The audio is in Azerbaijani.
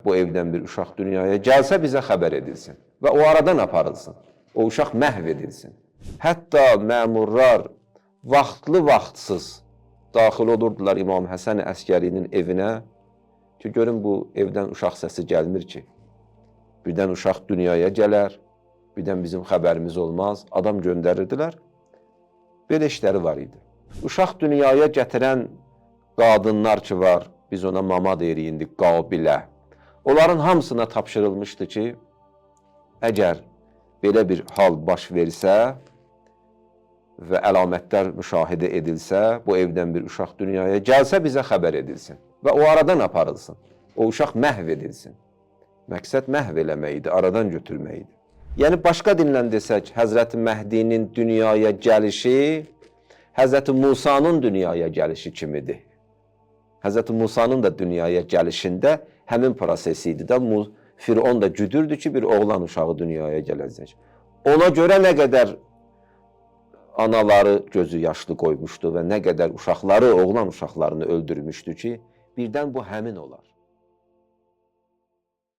Bu evdən bir uşaq dünyaya gəlsə bizə xəbər edilsin və o aradan aparılsın. O uşaq məhv edilsin. Hətta məmurlar vaxtlı-vaxtsız daxil olurdular İmam Həsən Əskərinin evinə ki, görün bu evdən uşaq səsi gəlmir ki. Birdən uşaq dünyaya gələr, birdən bizim xəbərimiz olmaz, adam göndərirdilər. Belə işləri var idi. Uşaq dünyaya gətirən qadınlar ki var, biz ona mama deyirik indi, qabilə. Onların hamısına tapşırılmışdı ki, əgər belə bir hal baş versə və əlamətlər müşahidə edilsə, bu evdən bir uşaq dünyaya gəlsə bizə xəbər edilsin və o aradan aparılsın. O uşaq məhv edilsin. Məqsəd məhv eləmək idi, aradan götürmək idi. Yəni, başqa dinlə desək, Həzrəti Məhdinin dünyaya gəlişi Həzrəti Musanın dünyaya gəlişi kimidir. Həzrəti Musanın da dünyaya gəlişində həmin prosesi idi də. Firon da güdürdü ki, bir oğlan uşağı dünyaya gələcək. Ona görə nə qədər anaları gözü yaşlı qoymuşdu və nə qədər uşaqları, oğlan uşaqlarını öldürmüşdü ki, birdən bu həmin olar.